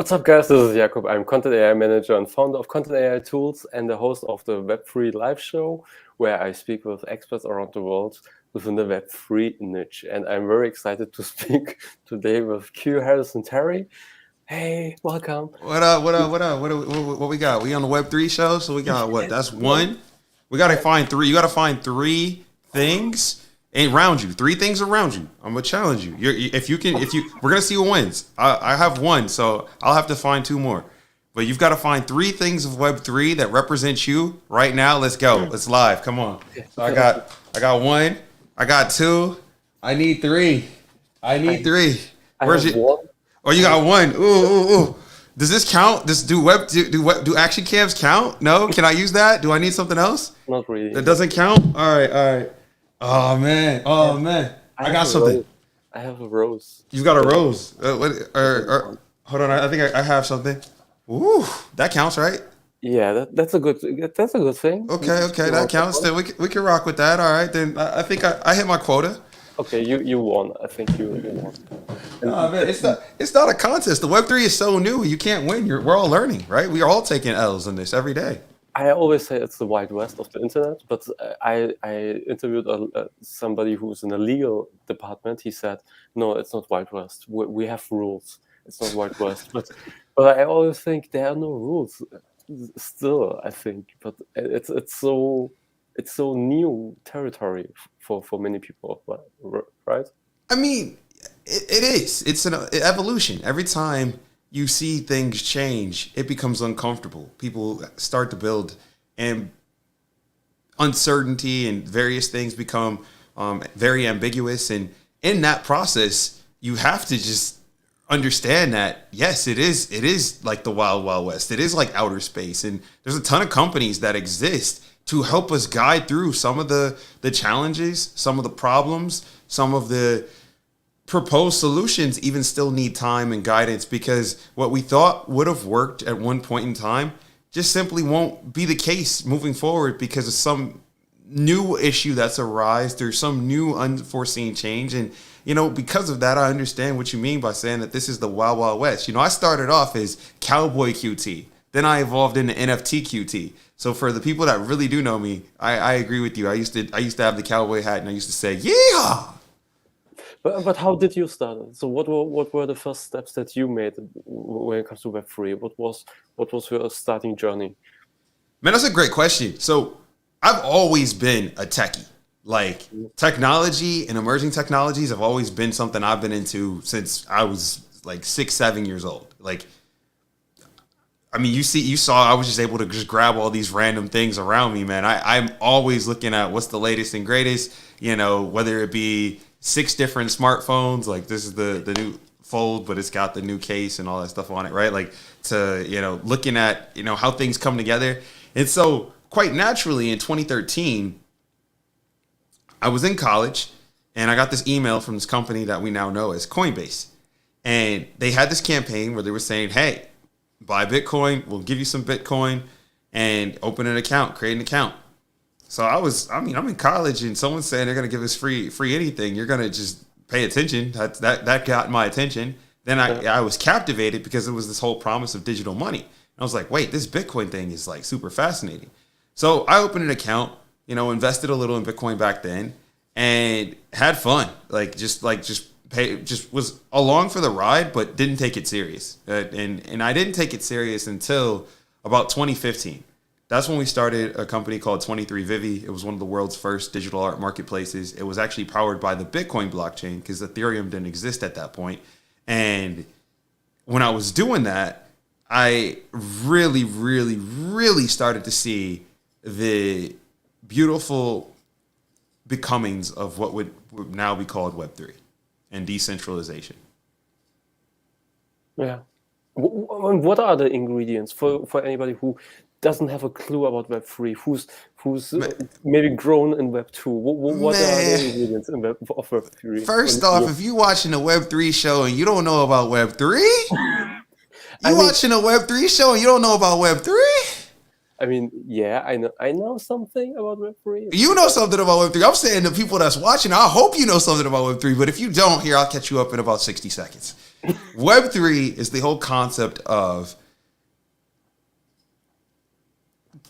What's up, guys? This is Jakob. I'm Content AI Manager and founder of Content AI Tools and the host of the Web3 live show, where I speak with experts around the world within the Web3 niche. And I'm very excited to speak today with QuHarrison Terry. Hey, welcome. What up? What we got? We on the Web3 show, so we got what? That's one. We gotta find three. You gotta find three things around you. Three things around you. I'm gonna challenge you. We're gonna see who wins. I have one, so I'll have to find two more. But you've got to find three things of Web3 that represent you right now. Let's go. Let's live. Come on. So I got one. I got two. I need three. Where's your one? Oh, you got one. Ooh. Does this count? Do action cams count? No? Can I use that? Do I need something else? Not really. That doesn't count? All right. Oh man. I got something. I have a rose. You got a rose. Hold on. I think I have something. Ooh, that counts, right? Yeah, that's a good thing. Okay, that counts. Then we can rock with that. All right, then I think I hit my quota. Okay, you won. I think you won. No, man, it's not a contest. The Web3 is so new. You can't win. We're all learning, right? We are all taking L's in this every day. I always say it's the Wild West of the internet, but I interviewed somebody who's in the legal department. He said, no, it's not Wild West. We have rules. It's not Wild West. But I always think there are no rules still, I think. But it's so new territory for many people, right? I mean, it is. It's an evolution. Every time you see things change, it becomes uncomfortable. People start to build, and uncertainty and various things become very ambiguous. And in that process, you have to just understand that, yes, it is like the Wild Wild West. It is like outer space. And there's a ton of companies that exist to help us guide through some of the challenges, some of the problems, some of the proposed solutions even still need time and guidance, because what we thought would have worked at one point in time just simply won't be the case moving forward because of some new issue that's arisen through some new unforeseen change. And, because of that, I understand what you mean by saying that this is the Wild Wild West. I started off as Cowboy QT. Then I evolved into NFT QT. So for the people that really do know me, I agree with you. I used to have the cowboy hat and I used to say, yeah. But how did you start? So what were the first steps that you made when it comes to Web3? What was your starting journey? Man, that's a great question. So I've always been a techie. Like, technology and emerging technologies have always been something I've been into since I was like 6, 7 years old. Like, I mean, you saw I was just able to just grab all these random things around me, man. I'm always looking at what's the latest and greatest, whether it be 6 different smartphones, like this is the new Fold, but it's got the new case and all that stuff on it, right? Like, to, looking at, how things come together. And so quite naturally in 2013, I was in college and I got this email from this company that we now know as Coinbase. And they had this campaign where they were saying, hey, buy Bitcoin, we'll give you some Bitcoin and open an account, create an account. So I'm in college and someone's saying they're going to give us free anything. You're going to just pay attention. That got my attention. Then I was captivated because it was this whole promise of digital money. And I was like, wait, this Bitcoin thing is like super fascinating. So I opened an account, invested a little in Bitcoin back then and had fun. Just was along for the ride, but didn't take it serious. And I didn't take it serious until about 2015. That's when we started a company called 23Vivi. It was one of the world's first digital art marketplaces. It was actually powered by the Bitcoin blockchain because Ethereum didn't exist at that point. And when I was doing that, I really, really, really started to see the beautiful becomings of what would now be called Web3 and decentralization. Yeah. What are the ingredients for anybody who doesn't have a clue about Web3, who's maybe grown in Web2? What are the ingredients of Web3? First off, if you're watching a Web3 show and you don't know about Web3, watching a Web3 show and you don't know about Web3? I mean, yeah, I know something about Web3. You know something about Web3. I'm saying the people that's watching, I hope you know something about Web3. But if you don't, here, I'll catch you up in about 60 seconds. Web3 is the whole concept of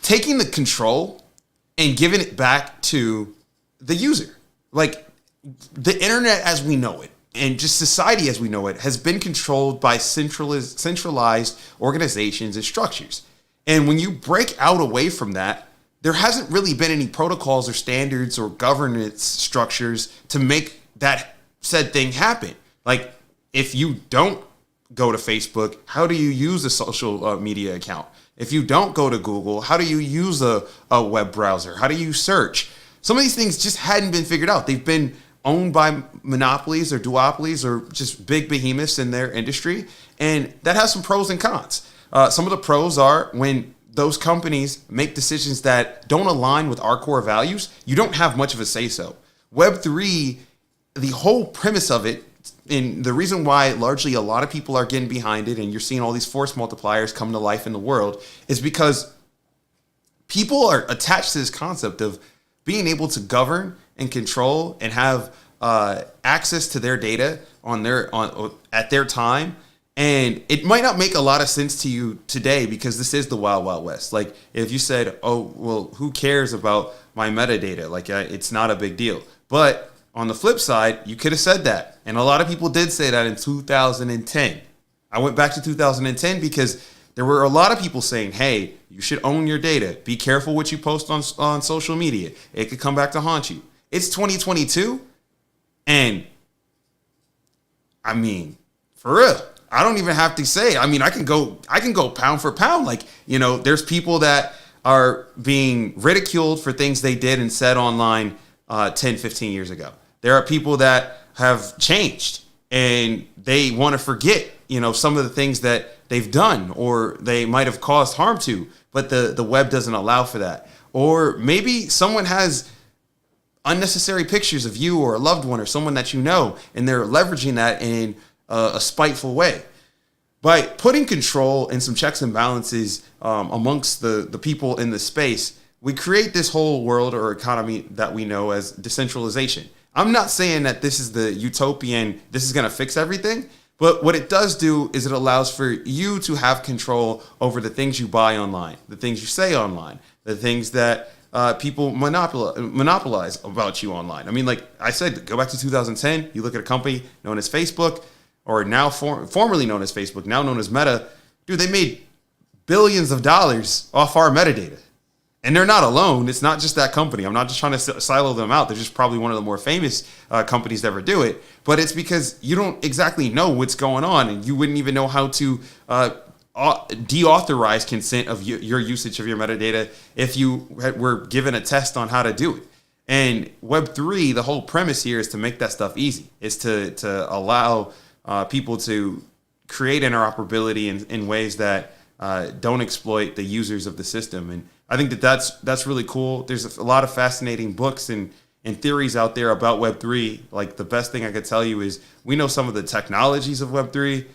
taking the control and giving it back to the user. Like, the internet as we know it and just society as we know it has been controlled by centralized organizations and structures. And when you break out away from that, there hasn't really been any protocols or standards or governance structures to make that said thing happen. Like, if you don't go to Facebook, how do you use a social media account? If you don't go to Google, how do you use a web browser? How do you search? Some of these things just hadn't been figured out. They've been owned by monopolies or duopolies or just big behemoths in their industry. And that has some pros and cons. Some of the pros are when those companies make decisions that don't align with our core values, you don't have much of a say-so. Web3, the whole premise of it, and the reason why largely a lot of people are getting behind it and you're seeing all these force multipliers come to life in the world, is because people are attached to this concept of being able to govern and control and have access to their data at their time. And it might not make a lot of sense to you today because this is the wild, wild west. Like, if you said, oh, well, who cares about my metadata? Like, it's not a big deal. But on the flip side, you could have said that. And a lot of people did say that in 2010. I went back to 2010 because there were a lot of people saying, hey, you should own your data. Be careful what you post on social media. It could come back to haunt you. It's 2022. And I mean, for real, I don't even have to say, I mean, I can go pound for pound. Like, you know, there's people that are being ridiculed for things they did and said online 10, 15 years ago. There are people that have changed and they want to forget, you know, some of the things that they've done or they might have caused harm to, but the web doesn't allow for that. Or maybe someone has unnecessary pictures of you or a loved one or someone that you know, and they're leveraging that in a spiteful way. By putting control and some checks and balances amongst the people in the space, we create this whole world or economy that we know as decentralization. I'm not saying that this is the utopian, this is going to fix everything, but what it does do is it allows for you to have control over the things you buy online, the things you say online, the things that people monopolize about you online. I mean, like I said, go back to 2010, you look at a company known as Facebook, or now formerly known as Facebook, now known as Meta. Dude, they made billions of dollars off our metadata. And they're not alone. It's not just that company. I'm not just trying to silo them out. They're just probably one of the more famous companies to ever do it. But it's because you don't exactly know what's going on, and you wouldn't even know how to deauthorize consent of your usage of your metadata if you were given a test on how to do it. And Web3, the whole premise here is to make that stuff easy. It's to allow people to create interoperability in ways that don't exploit the users of the system. And I think that's really cool. There's a lot of fascinating books and theories out there about Web3. Like, the best thing I could tell you is we know some of the technologies of Web3.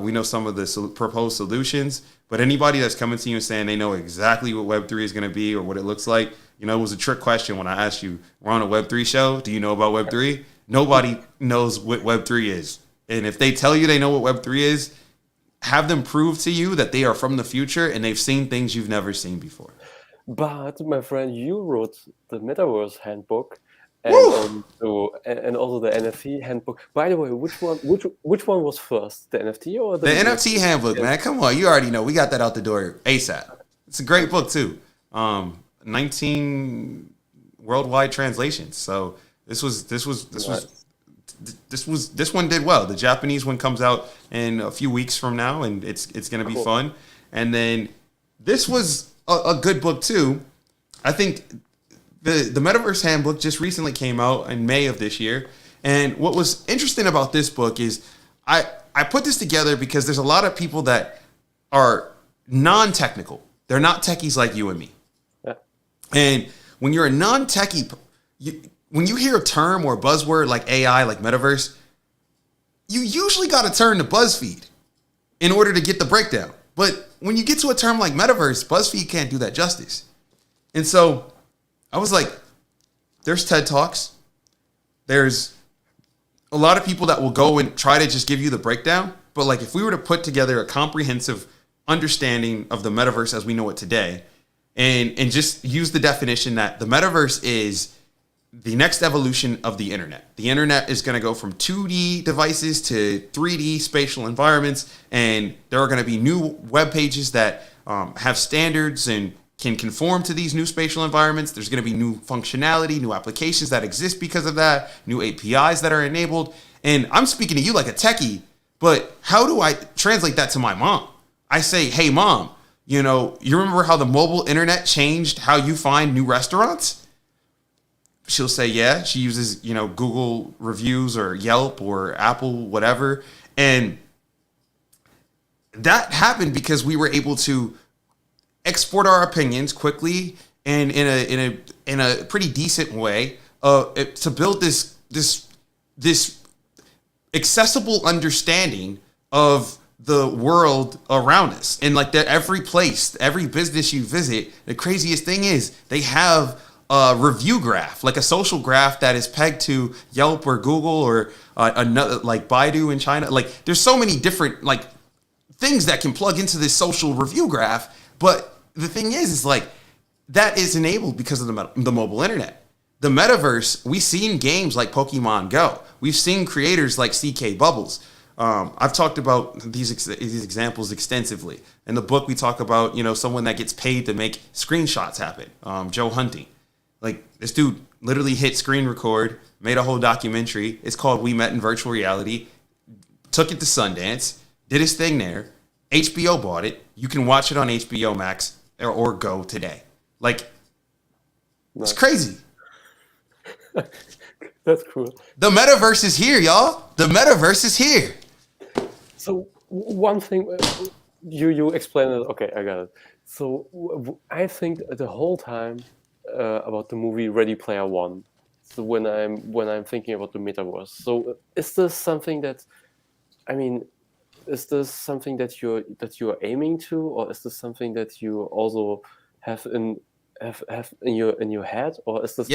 We know some of the proposed solutions. But anybody that's coming to you and saying they know exactly what Web3 is going to be or what it looks like, you know, it was a trick question when I asked you, we're on a Web3 show. Do you know about Web3? Nobody knows what Web3 is. And if they tell you they know what Web3 is, have them prove to you that they are from the future and they've seen things you've never seen before. But my friend, you wrote the Metaverse handbook and also the NFT handbook. By the way, which one was first, the NFT or the NFT handbook? Man, come on, you already know. We got that out the door ASAP. It's a great book too. 19 worldwide translations. So this one did well. The Japanese one comes out in a few weeks from now, and it's going to be fun. And then this was a good book too. I think the Metaverse Handbook just recently came out in May of this year. And what was interesting about this book is I put this together because there's a lot of people that are non-technical. They're not techies like you and me. Yeah. And when you're a non-techie, when you hear a term or a buzzword like AI, like Metaverse, you usually got to turn to BuzzFeed in order to get the breakdown. But when you get to a term like metaverse, BuzzFeed can't do that justice. And so I was like, there's TED Talks. There's a lot of people that will go and try to just give you the breakdown. But like, if we were to put together a comprehensive understanding of the metaverse as we know it today, and just use the definition that the metaverse is the next evolution of the internet. The internet is going to go from 2D devices to 3D spatial environments, and there are going to be new web pages that have standards and can conform to these new spatial environments. There's going to be new functionality, new applications that exist because of that, new APIs that are enabled. And I'm speaking to you like a techie, but how do I translate that to my mom? I say, hey, mom, you remember how the mobile internet changed how you find new restaurants? She'll say, yeah. She uses, Google reviews or Yelp or Apple, whatever. And that happened because we were able to export our opinions quickly and in a pretty decent way to build this accessible understanding of the world around us. And like that, every place, every business you visit, the craziest thing is they have a review graph, like a social graph that is pegged to Yelp or Google or another, like Baidu in China. Like there's so many different like things that can plug into this social review graph. But the thing is like that is enabled because of the mobile internet. The metaverse, we've seen games like Pokemon Go. We've seen creators like CK Bubbles. I've talked about these examples extensively. In the book, we talk about, someone that gets paid to make screenshots happen. Joe Hunting. Like this dude literally hit screen record, made a whole documentary. It's called We Met in Virtual Reality. Took it to Sundance, did his thing there. HBO bought it. You can watch it on HBO Max or Go today. Like, it's crazy. That's cool. The metaverse is here, y'all. The metaverse is here. So one thing, you explained it. Okay, I got it. So I think the whole time about the movie Ready Player One. So when I'm thinking about the metaverse. So is this something that, is this something that you're aiming to, or is this something that you also have in your head, or is this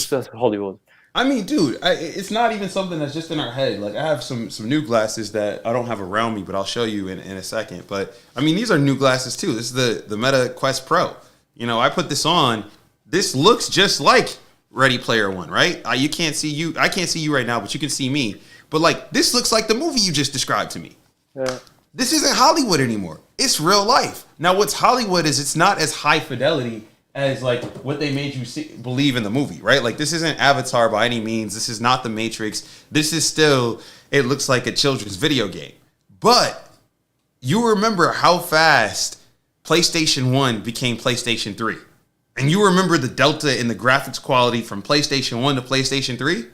just Hollywood? I mean, dude, it's not even something that's just in our head. Like, I have some new glasses that I don't have around me, but I'll show you in a second. But I mean, these are new glasses too. This is the Meta Quest Pro. I put this on. This looks just like Ready Player One, right? You can't see you. I can't see you right now, but you can see me. But like, this looks like the movie you just described to me. Yeah. This isn't Hollywood anymore. It's real life. Now, what's Hollywood is it's not as high fidelity as like what they made you believe in the movie, right? Like this isn't Avatar by any means. This is not The Matrix. This is still, it looks like a children's video game. But you remember how fast PlayStation 1 became PlayStation 3. And you remember the delta in the graphics quality from PlayStation 1 to PlayStation 3?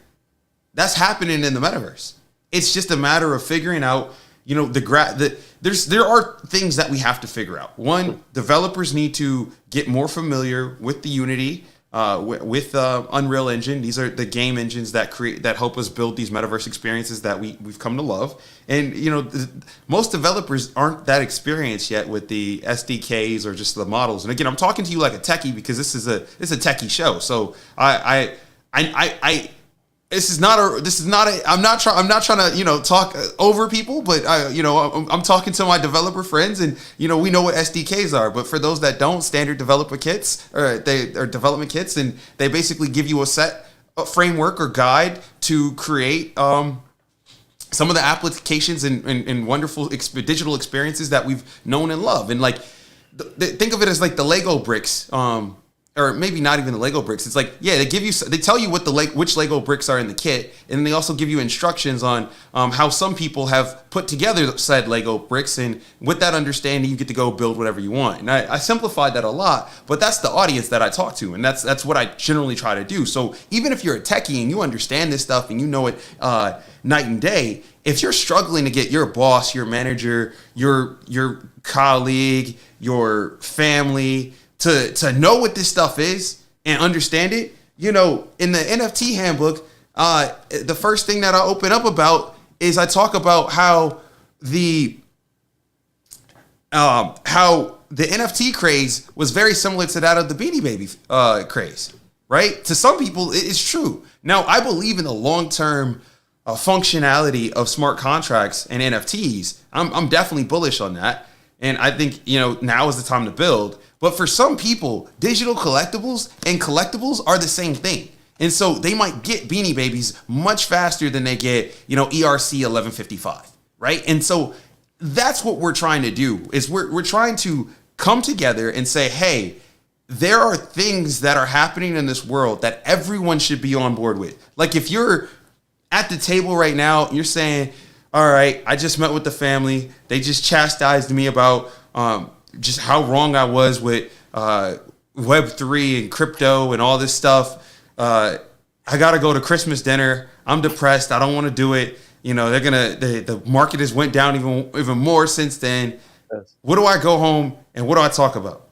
That's happening in the metaverse. It's just a matter of figuring out, there are things that we have to figure out. One, developers need to get more familiar with the Unity, with Unreal Engine. These are the game engines that help us build these metaverse experiences that we've come to love. And most developers aren't that experienced yet with the SDKs or just the models. And again, I'm talking to you like a techie because this is a techie show. So I'm not trying to talk over people, but I'm talking to my developer friends, and we know what SDKs are. But for those that don't, standard developer kits or development kits, and they basically give you a framework or guide to create some of the applications and wonderful digital experiences that we've known and loved. And like think of it as like the Lego bricks. Or maybe not even the Lego bricks. It's like, yeah, they tell you which Lego bricks are in the kit, and they also give you instructions on how some people have put together said Lego bricks, and with that understanding, you get to go build whatever you want. And I simplified that a lot, but that's the audience that I talk to, and that's what I generally try to do. So even if you're a techie and you understand this stuff and you know it night and day, if you're struggling to get your boss, your manager, your colleague, your family to know what this stuff is and understand it, in the NFT handbook, the first thing that I open up about is I talk about how how the NFT craze was very similar to that of the Beanie Baby craze, right? To some people, it's true. Now, I believe in the long-term functionality of smart contracts and NFTs. I'm definitely bullish on that. And I think, now is the time to build. But for some people, digital collectibles and collectibles are the same thing. And so they might get Beanie Babies much faster than they get, ERC 1155, right? And so that's what we're trying to do is we're trying to come together and say, hey, there are things that are happening in this world that everyone should be on board with. Like if you're at the table right now, you're saying, all right, I just met with the family. They just chastised me about just how wrong I was with Web3 and crypto and all this stuff. I got to go to Christmas dinner. I'm depressed. I don't want to do it. The market has went down even more since then. Yes. What do I go home and what do I talk about?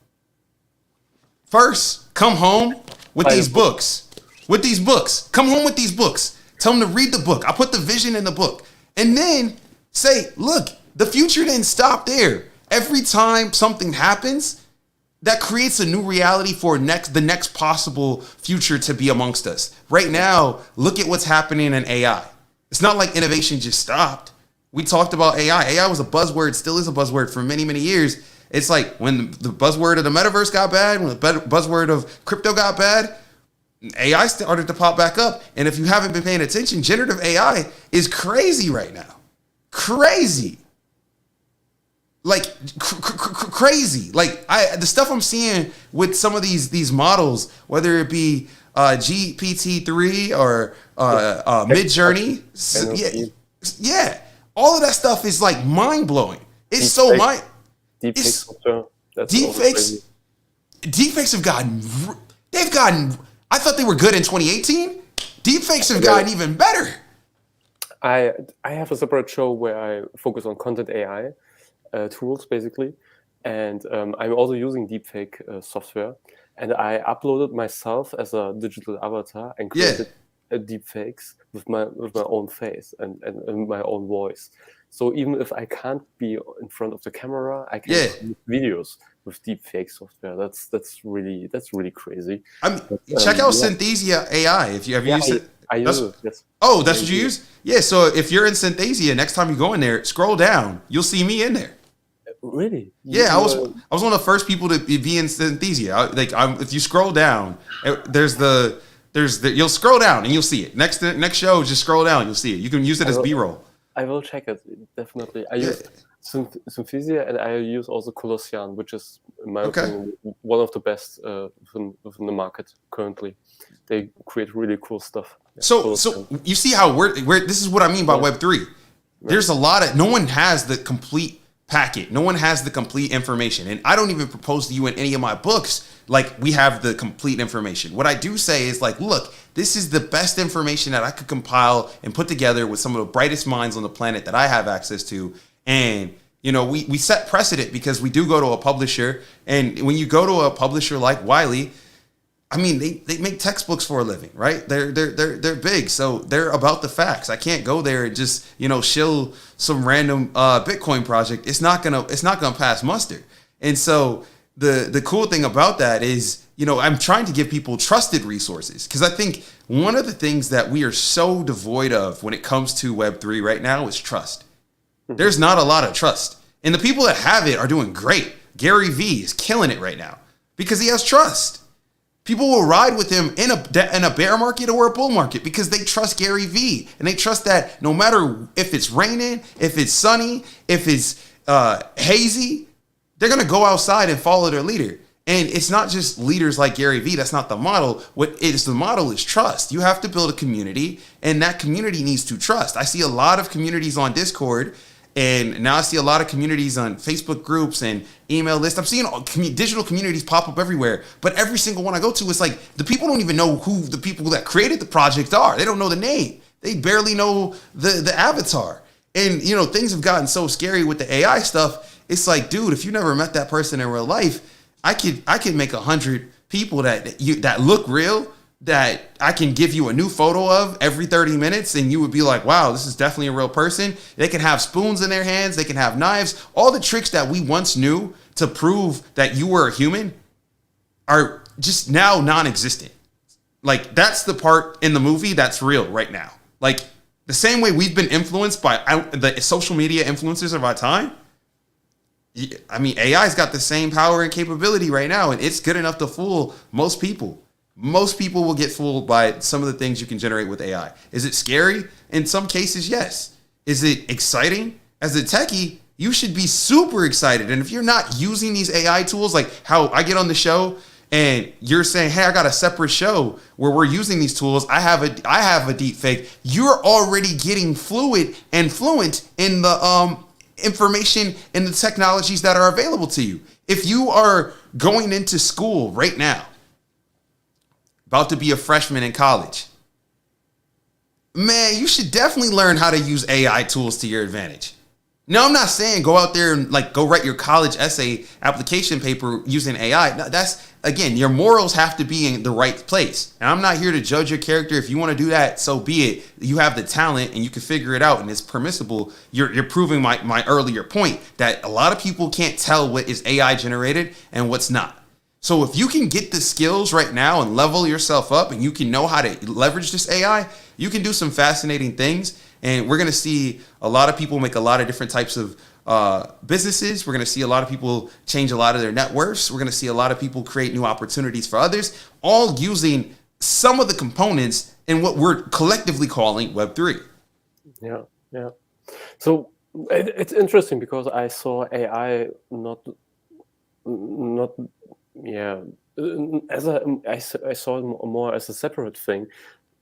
First, come home with these books. Come home with these books. Tell them to read the book. I put the vision in the book. And then say, look, the future didn't stop there. Every time something happens, that creates a new reality for the next possible future to be amongst us. Right now, look at what's happening in AI. It's not like innovation just stopped. We talked about AI. AI was a buzzword, still is a buzzword for many, many years. It's like when the buzzword of the metaverse got bad, when the buzzword of crypto got bad, AI started to pop back up. And if you haven't been paying attention, generative AI is crazy right now. Crazy. Like crazy. Like the stuff I'm seeing with some of these models, whether it be GPT-3 or Midjourney, yeah, all of that stuff is like mind blowing. It's so mind. Deepfakes have gotten. They've gotten. I thought they were good in 2018. Deepfakes have gotten even better. I have a separate show where I focus on content AI tools, basically. And I'm also using deepfake software. And I uploaded myself as a digital avatar and created deepfakes with my own face and my own voice. So even if I can't be in front of the camera, I can create videos with deepfake software. That's really crazy. Check out Synthesia AI. If you have used it, I use it. Yes. Oh, that's what you use? Yeah. So if you're in Synthesia, next time you go in there, scroll down. You'll see me in there. Really? Yeah, I was one of the first people to be in Synthesia. If you scroll down, you'll scroll down and you'll see it. Next show, just scroll down, you'll see it. You can use it as B-roll. I will check it, definitely. I use Synthesia and I use also QuHarrison, which is, in my opinion, one of the best within the market currently. They create really cool stuff. So you see how this is what I mean by Web3. There's a lot of, no one has the complete packet. No one has the complete information. And I don't even propose to you in any of my books, like we have the complete information. What I do say is like, look, this is the best information that I could compile and put together with some of the brightest minds on the planet that I have access to. And, we set precedent because we do go to a publisher. And when you go to a publisher like Wiley, I mean, they make textbooks for a living, right? They're big, so they're about the facts. I can't go there and just shill some random Bitcoin project. It's not gonna pass muster. And so the cool thing about that is I'm trying to give people trusted resources because I think one of the things that we are so devoid of when it comes to Web3 right now is trust. There's not a lot of trust, and the people that have it are doing great. Gary Vee is killing it right now because he has trust. People will ride with him in a bear market or a bull market because they trust Gary Vee. And they trust that no matter if it's raining, if it's sunny, if it's hazy, they're going to go outside and follow their leader. And it's not just leaders like Gary Vee. That's not the model. The model is trust. You have to build a community, and that community needs to trust. I see a lot of communities on Discord, and now I see a lot of communities on Facebook groups and email lists. I'm seeing digital communities pop up everywhere. But every single one I go to, it's like the people don't even know who the people that created the project are. They don't know the name. They barely know the avatar. And, things have gotten so scary with the AI stuff. It's like, dude, if you never met that person in real life, I could make 100 people that look real, that I can give you a new photo of every 30 minutes and you would be like, wow, this is definitely a real person. They can have spoons in their hands. They can have knives. All the tricks that we once knew to prove that you were a human are just now non-existent. Like, that's the part in the movie that's real right now. Like, the same way we've been influenced by the social media influencers of our time. I mean, AI's got the same power and capability right now, and it's good enough to fool most people. Most people will get fooled by some of the things you can generate with AI. Is it scary? In some cases, yes. Is it exciting? As a techie, you should be super excited. And if you're not using these AI tools, like how I get on the show and you're saying, hey, I got a separate show where we're using these tools. I have a deep fake. You're already getting fluent in the information and the technologies that are available to you. If you are going into school right now, about to be a freshman in college, man, you should definitely learn how to use AI tools to your advantage. No, I'm not saying go out there and like go write your college essay application paper using AI. No, that's, again, your morals have to be in the right place. And I'm not here to judge your character. If you want to do that, so be it. You have the talent and you can figure it out and it's permissible. You're proving my earlier point that a lot of people can't tell what is AI generated and what's not. So if you can get the skills right now and level yourself up and you can know how to leverage this AI, you can do some fascinating things. And we're going to see a lot of people make a lot of different types of businesses. We're going to see a lot of people change a lot of their net worths. We're going to see a lot of people create new opportunities for others, all using some of the components in what we're collectively calling Web3. Yeah. So it's interesting because I saw AI not I saw it more as a separate thing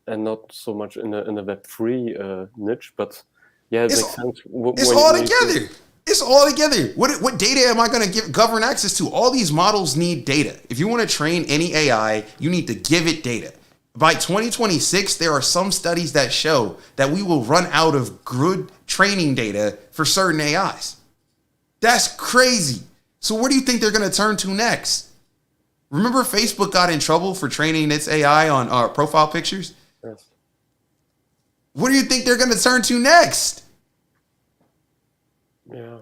and not so much in the Web3 niche, but yeah, it makes sense. It's all together. It's all together. What data am I going to govern access to? All these models need data. If you want to train any AI, you need to give it data. By 2026, there are some studies that show that we will run out of good training data for certain AIs. That's crazy. So where do you think they're going to turn to next? Remember Facebook got in trouble for training its AI on profile pictures? Yes. What do you think they're going to turn to next? Yeah.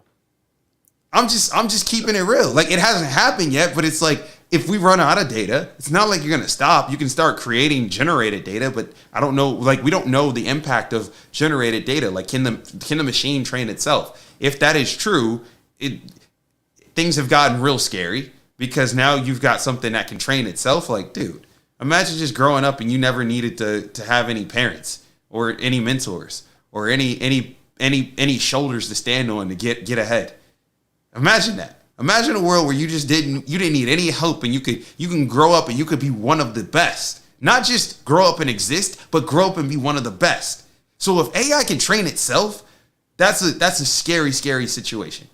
I'm just keeping it real. Like, it hasn't happened yet, but it's like, if we run out of data, it's not like you're going to stop. You can start creating generated data, but I don't know, like, we don't know the impact of generated data. Like, can the machine train itself? If that is true, things have gotten real scary because now you've got something that can train itself. Like, dude, imagine just growing up and you never needed to have any parents or any mentors or any shoulders to stand on to get ahead. Imagine that. Imagine a world where you didn't need any help and you can grow up and you could be one of the best. Not just grow up and exist, but grow up and be one of the best. So if AI can train itself, that's a scary, scary situation.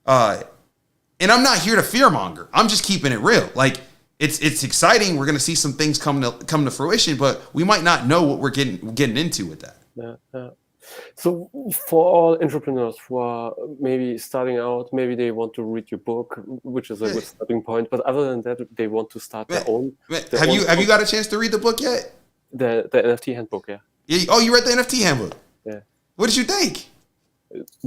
And I'm not here to fearmonger. I'm just keeping it real. Like, it's exciting. We're gonna see some things come to fruition, but we might not know what we're getting into with that. Yeah. So for all entrepreneurs who are maybe starting out, maybe they want to read your book, which is a good starting point. But other than that, they want to start their own. Have you got a chance to read the book yet? The NFT handbook, yeah. Oh, you read the NFT handbook? Yeah. What did you think?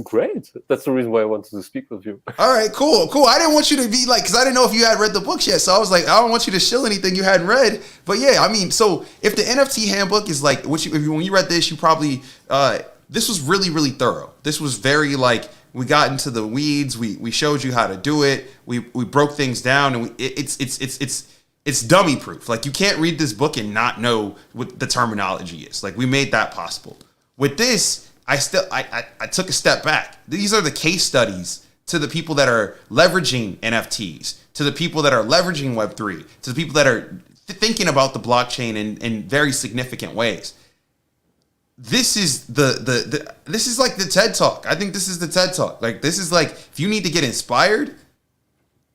Great. That's the reason why I wanted to speak with you. All right, cool. I didn't want you to be like, because I didn't know if you had read the books yet. So I was like, I don't want you to shill anything you hadn't read. But yeah, I mean, so if the NFT handbook is like, when you read this, you probably, this was really, really thorough. This was very like, we got into the weeds. We showed you how to do it. We broke things down, and it's dummy proof. Like, you can't read this book and not know what the terminology is. Like, we made that possible. With this, I took a step back. These are the case studies to the people that are leveraging NFTs, to the people that are leveraging Web3, to the people that are thinking about the blockchain in very significant ways. This is this is like the TED Talk. I think this is the TED Talk. Like, this is like, if you need to get inspired,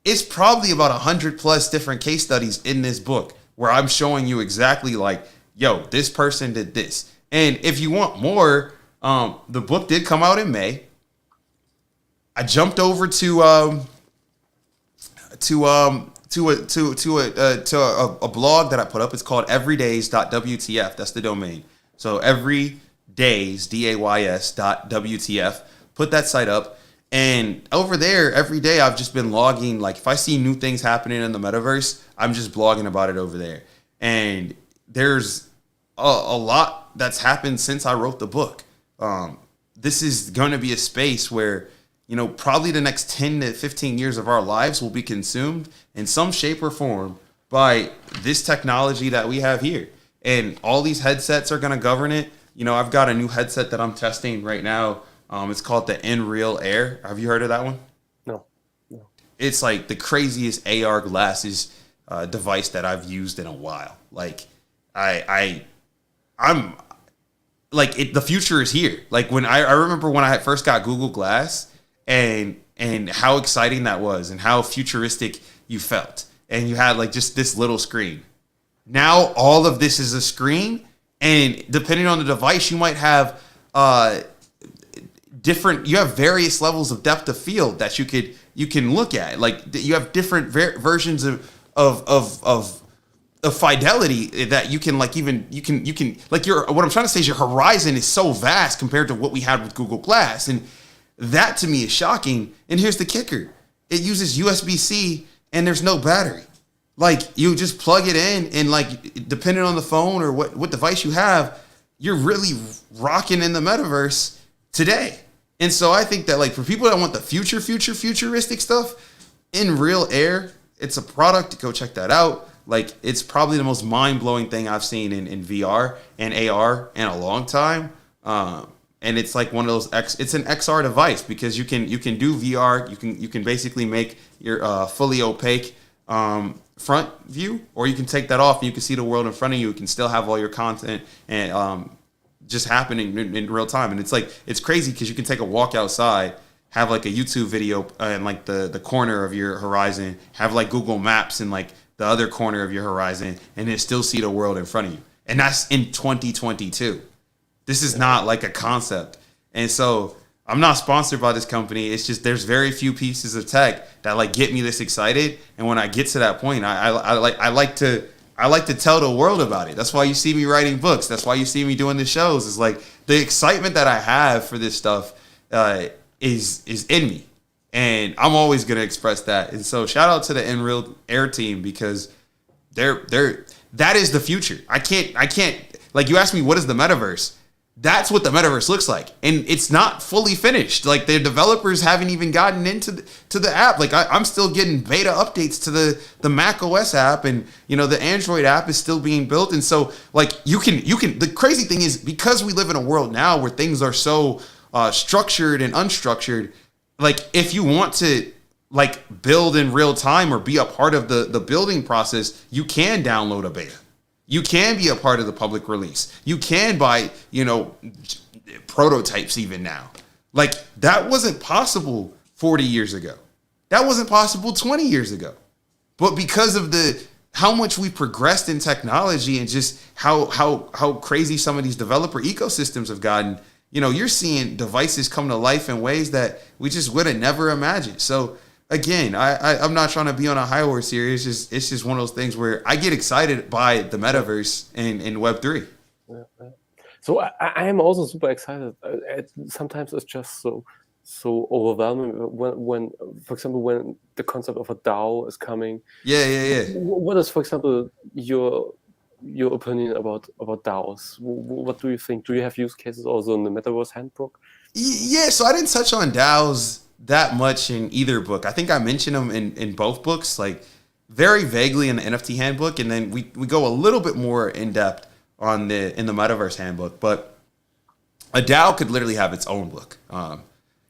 it's probably about 100+ different case studies in this book where I'm showing you exactly like, yo, this person did this. And if you want more, the book did come out in May. I jumped over to a blog that I put up. It's called everydays.wtf. That's the domain. So everydays, DAYS.wtf. Put that site up. And over there, every day I've just been logging. Like if I see new things happening in the metaverse, I'm just blogging about it over there. And there's a lot that's happened since I wrote the book. This is going to be a space where, probably the next 10 to 15 years of our lives will be consumed in some shape or form by this technology that we have here. And all these headsets are going to govern it. I've got a new headset that I'm testing right now. It's called the Real Air. Have you heard of that one? No. It's like the craziest AR glasses device that I've used in a while. Like I'm like the future is here. Like when I remember when I first got Google Glass and how exciting that was and how futuristic you felt. And you had like just this little screen. Now all of this is a screen, and depending on the device, you might have you have various levels of depth of field that you can look at. Like you have different versions of fidelity that you can like you can like what I'm trying to say is your horizon is so vast compared to what we had with Google Glass, and that to me is shocking. And here's the kicker: it uses USB-C and there's no battery. Like you just plug it in, and like depending on the phone or what device you have, you're really rocking in the metaverse today. And so I think that like for people that want the futuristic stuff, in Real Air, it's a product. Go check that out. Like it's probably the most mind-blowing thing I've seen in VR and AR in a long time. And it's like one of those it's an XR device because you can do VR. You can basically make your fully opaque front view, or you can take that off and you can see the world in front of you. You can still have all your content and just happening in real time. And it's crazy because you can take a walk outside, have like a YouTube video in like the corner of your horizon, have like Google Maps in like the other corner of your horizon, and then still see the world in front of you. And that's in 2022. This is not like a concept. And so I'm not sponsored by this company. It's just there's very few pieces of tech that like get me this excited. And when I get to that point, I like to tell the world about it. That's why you see me writing books. That's why you see me doing the shows. It's like the excitement that I have for this stuff is in me, and I'm always gonna express that. And so shout out to the Real Air team because that is the future. I can't like you asked me what is the metaverse. That's what the metaverse looks like, and it's not fully finished. Like the developers haven't even gotten into the app. Like I'm still getting beta updates to the Mac OS app, and the Android app is still being built. And so like you can. The crazy thing is because we live in a world now where things are so structured and unstructured. Like if you want to like build in real time or be a part of the building process, you can download a beta. You can be a part of the public release. You can buy, prototypes even now. Like that wasn't possible 40 years ago. That wasn't possible 20 years ago. But because of how much we progressed in technology and just how crazy some of these developer ecosystems have gotten, you're seeing devices come to life in ways that we just would have never imagined. So again, I'm not trying to be on a high horse here. It's just one of those things where I get excited by the metaverse and Web3. Yeah. So I am also super excited. Sometimes it's just so overwhelming when, for example, when the concept of a DAO is coming. Yeah. What is, for example, your opinion about DAOs? What do you think? Do you have use cases also in the Metaverse Handbook? Yeah, so I didn't touch on DAOs that much in either book. I think I mentioned them in both books, like very vaguely in the NFT handbook, and then we go a little bit more in depth in the Metaverse handbook. But a DAO could literally have its own book.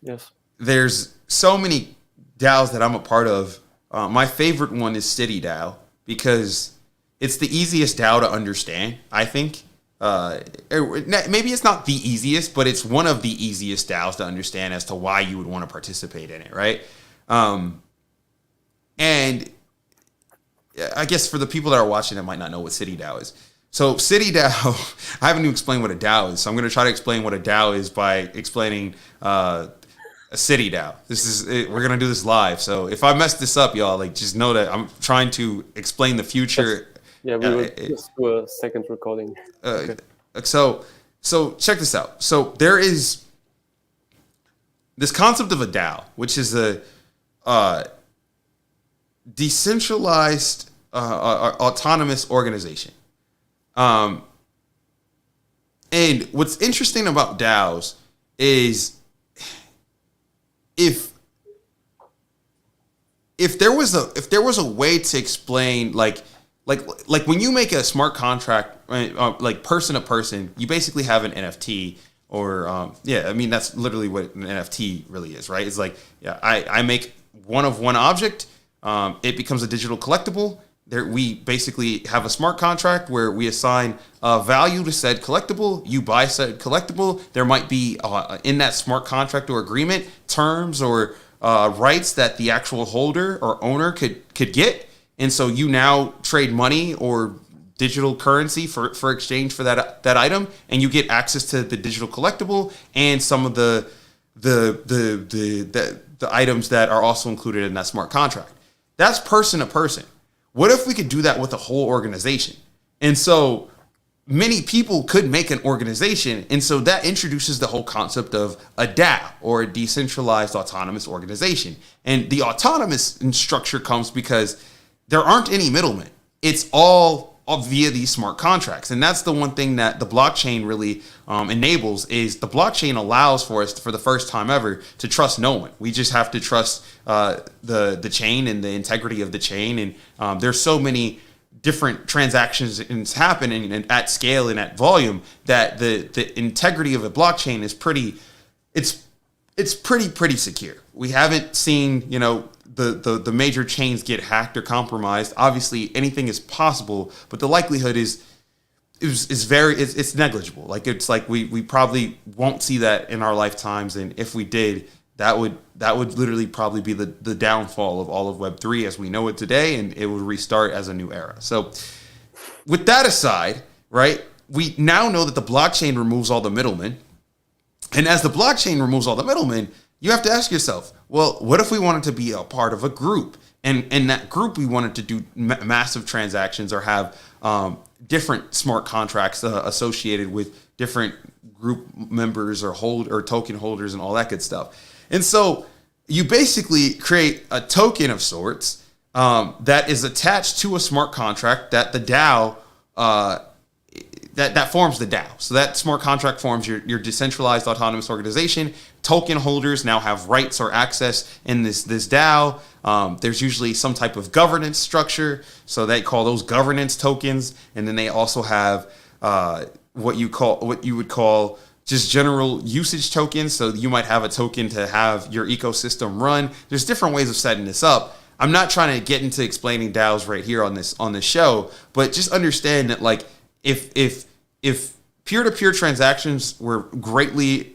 Yes, there's so many DAOs that I'm a part of. My favorite one is City DAO because it's the easiest DAO to understand, I think. Maybe it's not the easiest, but it's one of the easiest DAOs to understand as to why you would want to participate in it, right? And I guess for the people that are watching that might not know what City DAO is. So City DAO, I haven't even explained what a DAO is, so I'm going to try to explain what a DAO is by explaining a city DAO. We're gonna do this live. So if I mess this up, y'all, like just know that I'm trying to explain the future. Yeah, we will just do a second recording. Okay. So check this out. So there is this concept of a DAO, which is a decentralized autonomous organization. And what's interesting about DAOs is if there was a way to explain like when you make a smart contract like person to person, you basically have an NFT or I mean that's literally what an NFT really is, right? It's like I make one of one object, it becomes a digital collectible. There, we basically have a smart contract where we assign a value to said collectible. You buy said collectible. There might be in that smart contract or agreement terms or rights that the actual holder or owner could get, and so you now trade money or digital currency for exchange for that item, and you get access to the digital collectible and some of the items that are also included in that smart contract. That's person to person. What if we could do that with a whole organization? And so many people could make an organization. And so that introduces the whole concept of a DAO or a decentralized autonomous organization. And the autonomous structure comes because there aren't any middlemen. It's all via these smart contracts. And that's the one thing that the blockchain really enables is the blockchain allows for us for the first time ever to trust no one. We just have to trust the chain and the integrity of the chain. And there's so many different transactions happening and at scale and at volume that the integrity of a blockchain is pretty secure. We haven't seen, the major chains get hacked or compromised. Obviously, anything is possible, but the likelihood is negligible. Like it's like we probably won't see that in our lifetimes, and if we did, that would literally probably be the downfall of all of Web3 as we know it today, and it would restart as a new era. So, with that aside, right, we now know that the blockchain removes all the middlemen, and as the blockchain removes all the middlemen, you have to ask yourself, well, what if we wanted to be a part of a group? And in that group, we wanted to do massive transactions or have different smart contracts associated with different group members or token holders and all that good stuff. And so you basically create a token of sorts that is attached to a smart contract that the DAO that forms the DAO. So that smart contract forms your decentralized autonomous organization. Token holders now have rights or access in this DAO. There's usually some type of governance structure. So they call those governance tokens. And then they also have what you would call just general usage tokens. So you might have a token to have your ecosystem run. There's different ways of setting this up. I'm not trying to get into explaining DAOs right here on this show, but just understand that like if peer-to-peer transactions were greatly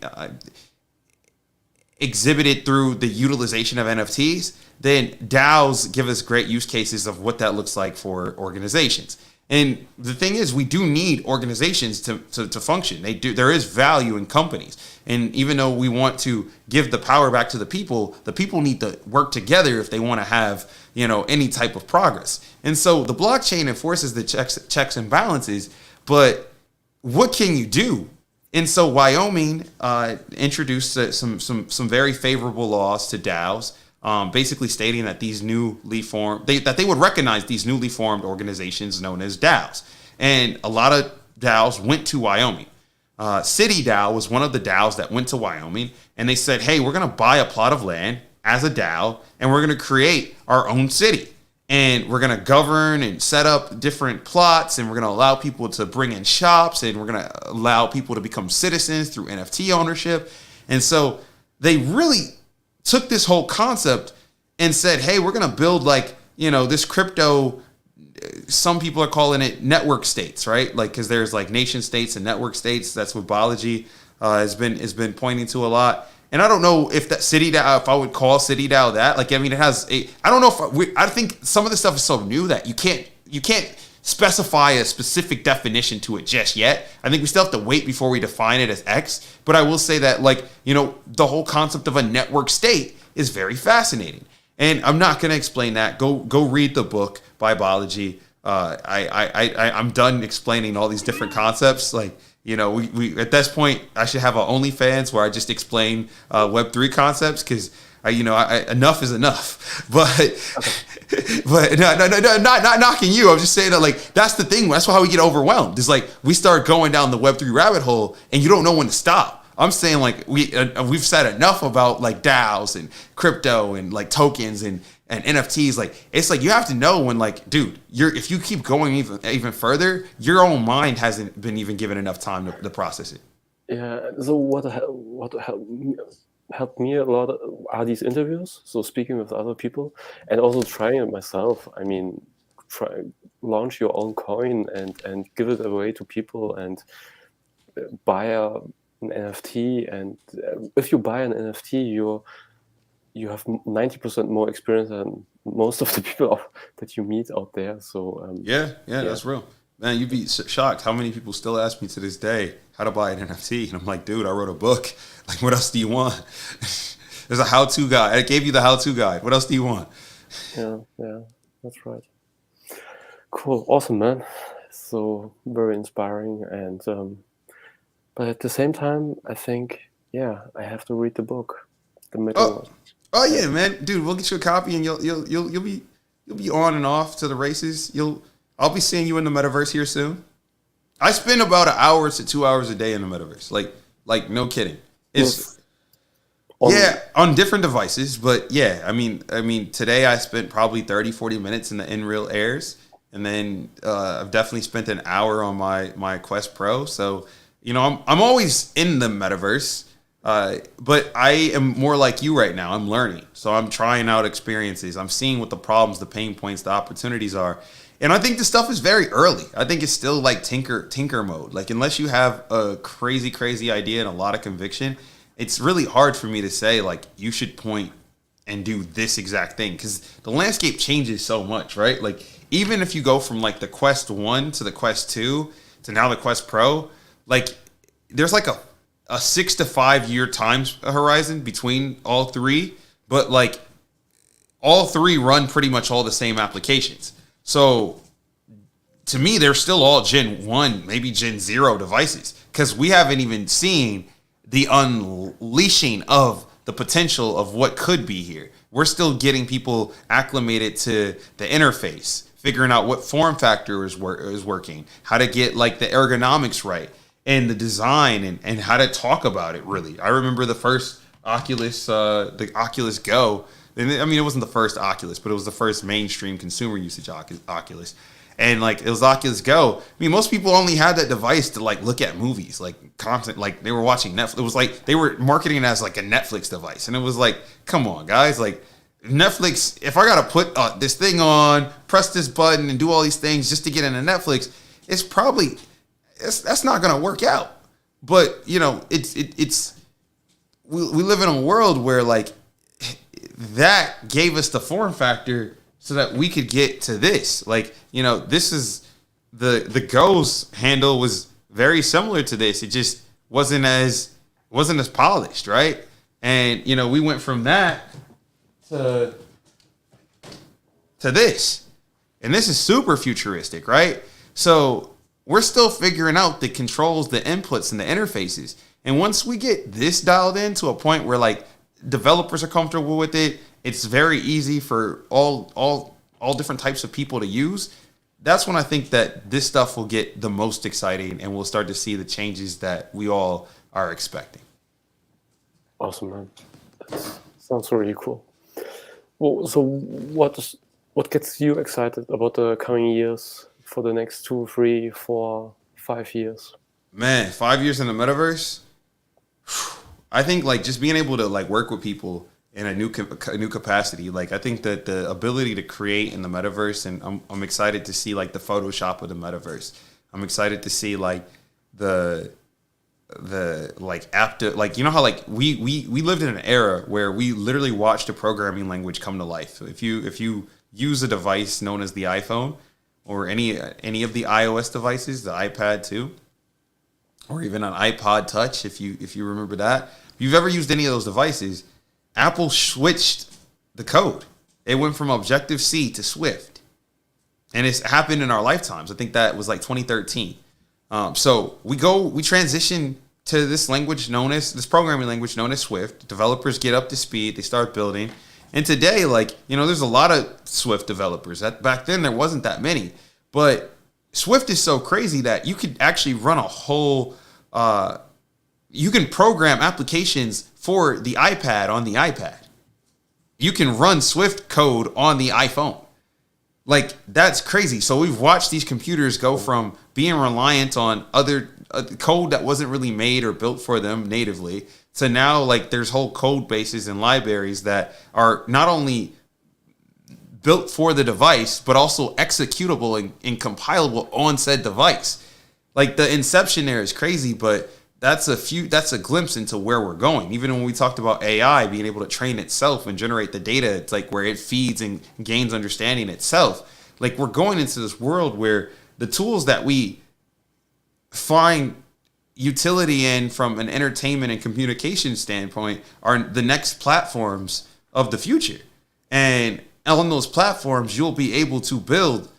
exhibited through the utilization of NFTs, then DAOs give us great use cases of what that looks like for organizations. And the thing is, we do need organizations to function. There is value in companies. And even though we want to give the power back to the people need to work together if they want to have, any type of progress. And so the blockchain enforces the checks and balances, but what can you do? And so Wyoming introduced some very favorable laws to DAOs, basically stating that these newly formed, that they would recognize these newly formed organizations known as DAOs. And a lot of DAOs went to Wyoming. City DAO was one of the DAOs that went to Wyoming, and they said, hey, we're going to buy a plot of land as a DAO, and we're going to create our own city. And we're going to govern and set up different plots, and we're going to allow people to bring in shops, and we're going to allow people to become citizens through NFT ownership. And so they really took this whole concept and said, hey, we're going to build this crypto. Some people are calling it network states, right? Like, because there's like nation states and network states. That's what Balaji has been pointing to a lot. And I don't know if that City DAO, if I would call City DAO that. Like, I mean, it has I don't know if I think some of the stuff is so new that you can't specify a specific definition to it just yet. I think we still have to wait before we define it as X. But I will say that, like, you know, the whole concept of a network state is very fascinating. And I'm not going to explain that. Go read the book by Biology. I'm done explaining all these different concepts. Like, you know, we at this point, I should have an OnlyFans where I just explain Web3 concepts, because enough is enough. But not knocking you. I'm just saying that, like, that's the thing. That's how we get overwhelmed. It's like we start going down the Web3 rabbit hole and you don't know when to stop. I'm saying, like, we've said enough about, like, DAOs and crypto and, like, tokens and NFTs. Like, it's like you have to know when, like, dude, if you keep going even further, your own mind hasn't been even given enough time to process it. Yeah. So what helped me a lot are these interviews. So speaking with other people and also trying it myself. I mean, launch your own coin and give it away to people and buy an NFT. And if you buy an NFT, you have 90% more experience than most of the people that you meet out there. So yeah, that's real. Man, you'd be shocked how many people still ask me to this day how to buy an NFT. And I'm like, dude, I wrote a book. Like, what else do you want? There's a how-to guide. I gave you the how-to guide. What else do you want? Yeah, that's right. Cool. Awesome, man. So very inspiring. And but at the same time, I think, I have to read the book. The middle. Oh yeah, man. Dude, we'll get you a copy and you'll be on and off to the races. I'll be seeing you in the metaverse here soon. I spend about 1 hour to 2 hours a day in the metaverse. Like no kidding. It's on different devices, but yeah, I mean today I spent probably 30-40 minutes in the in-real airs, and then I've definitely spent an hour on my Quest Pro. So, you know, I'm always in the metaverse. But I am more like you right now. I'm learning. So I'm trying out experiences. I'm seeing what the problems, the pain points, the opportunities are. And I think this stuff is very early. I think it's still like tinker mode. Like, unless you have a crazy idea and a lot of conviction, it's really hard for me to say, like, you should point and do this exact thing, because the landscape changes so much, right? Like, even if you go from like the Quest 1 to the Quest 2 to now the Quest Pro, like, there's like a 6 to 5 year time horizon between all three, but like all three run pretty much all the same applications. So to me, they're still all Gen 1, maybe Gen 0 devices, because we haven't even seen the unleashing of the potential of what could be here. We're still getting people acclimated to the interface, figuring out what form factor is working, how to get like the ergonomics right, and the design, and how to talk about it, really. I remember the first Oculus, the Oculus Go. And I mean, it wasn't the first Oculus, but it was the first mainstream consumer usage Oculus. And like, it was Oculus Go. I mean, most people only had that device to like look at movies, like content, like they were watching Netflix. It was like they were marketing it as like a Netflix device. And it was like, come on, guys, like Netflix, if I got to put this thing on, press this button and do all these things just to get into Netflix, it's probably, that's not going to work out. But, you know, we live in a world where like that gave us the form factor so that we could get to this. Like, you know, this is the Go's handle was very similar to this. It just wasn't as polished, right? And, you know, we went from that to this. And this is super futuristic, right? So we're still figuring out the controls, the inputs, and the interfaces. And once we get this dialed in to a point where like developers are comfortable with it, it's very easy for all different types of people to use. That's when I think that this stuff will get the most exciting, and we'll start to see the changes that we all are expecting. Awesome, man. That sounds really cool. Well, so what gets you excited about the coming years for the next 2, 3, 4, 5 years? Man, 5 years in the metaverse. I think like just being able to like work with people in a new capacity. Like, I think that the ability to create in the metaverse, and I'm excited to see like the Photoshop of the metaverse. I'm excited to see like the like app to, like, you know how like we lived in an era where we literally watched a programming language come to life. If you use a device known as the iPhone, or any of the iOS devices, the iPad too, or even an iPod Touch, if you remember that. If you've ever used any of those devices, Apple switched the code. It went from Objective-C to Swift, and it's happened in our lifetimes. I think that was like 2013. So we transition to this programming language known as Swift. Developers get up to speed. They start building. And today, there's a lot of Swift developers. Back then, there wasn't that many. But Swift is so crazy that you could actually run a whole you can program applications for the iPad on the iPad. You can run Swift code on the iPhone. Like, that's crazy. So we've watched these computers go from being reliant on other code that wasn't really made or built for them natively to now, there's whole code bases and libraries that are not only built for the device, but also executable and compilable on said device. The inception there is crazy, but that's a glimpse into where we're going. Even when we talked about AI being able to train itself and generate the data, it's where it feeds and gains understanding itself. We're going into this world where the tools that we find utility in from an entertainment and communication standpoint are the next platforms of the future. And on those platforms, you'll be able to build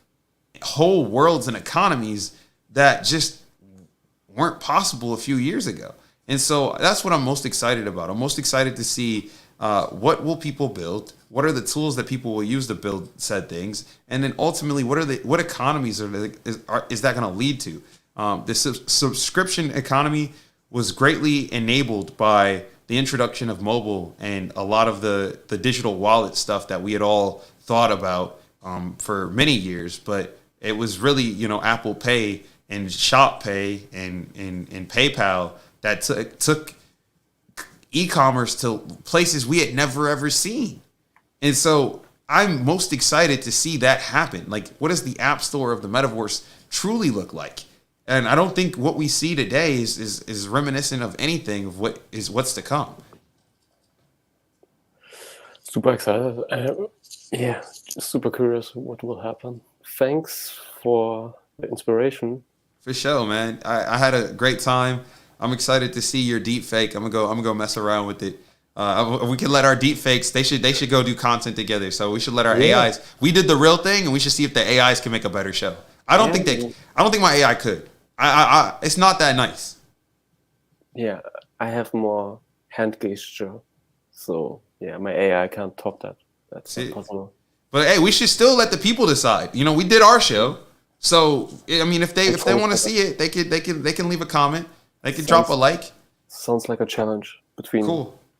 whole worlds and economies that just weren't possible a few years ago. And so that's what I'm most excited about. I'm most excited to see what will people build, what are the tools that people will use to build said things, and then ultimately what economies is that going to lead to. This subscription economy was greatly enabled by the introduction of mobile and a lot of the digital wallet stuff that we had all thought about for many years, but it was really Apple Pay and Shop Pay and PayPal that took e-commerce to places we had never ever seen. And so I'm most excited to see that happen. What does the App Store of the Metaverse truly look like? And I don't think what we see today is reminiscent of anything of what's to come. Super excited. Yeah, super curious what will happen. Thanks for the inspiration. For sure, man. I had a great time. I'm excited to see your deep fake. I'm gonna go mess around with it. We can let our deep fakes. They should go do content together. So we should let our AIs. We did the real thing, and we should see if the AIs can make a better show. I don't think my AI could. It's not that nice. Yeah, I have more hand gesture, so yeah, my AI can't top that. That's not possible. But hey, we should still let the people decide. We did our show, so I mean, if they want to see it, they can leave a comment. They can drop a like. Sounds like a challenge between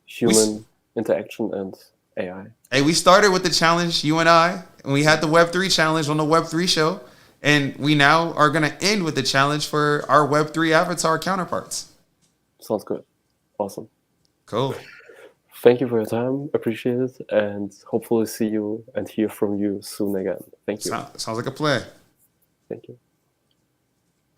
human interaction and AI. Hey, we started with the challenge, you and I, and we had the Web3 challenge on the Web3 show. And we now are going to end with the challenge for our Web3 avatar counterparts. Sounds good. Awesome. Cool. Thank you for your time. Appreciate it. And hopefully see you and hear from you soon again. Thank you. Sounds like a plan. Thank you.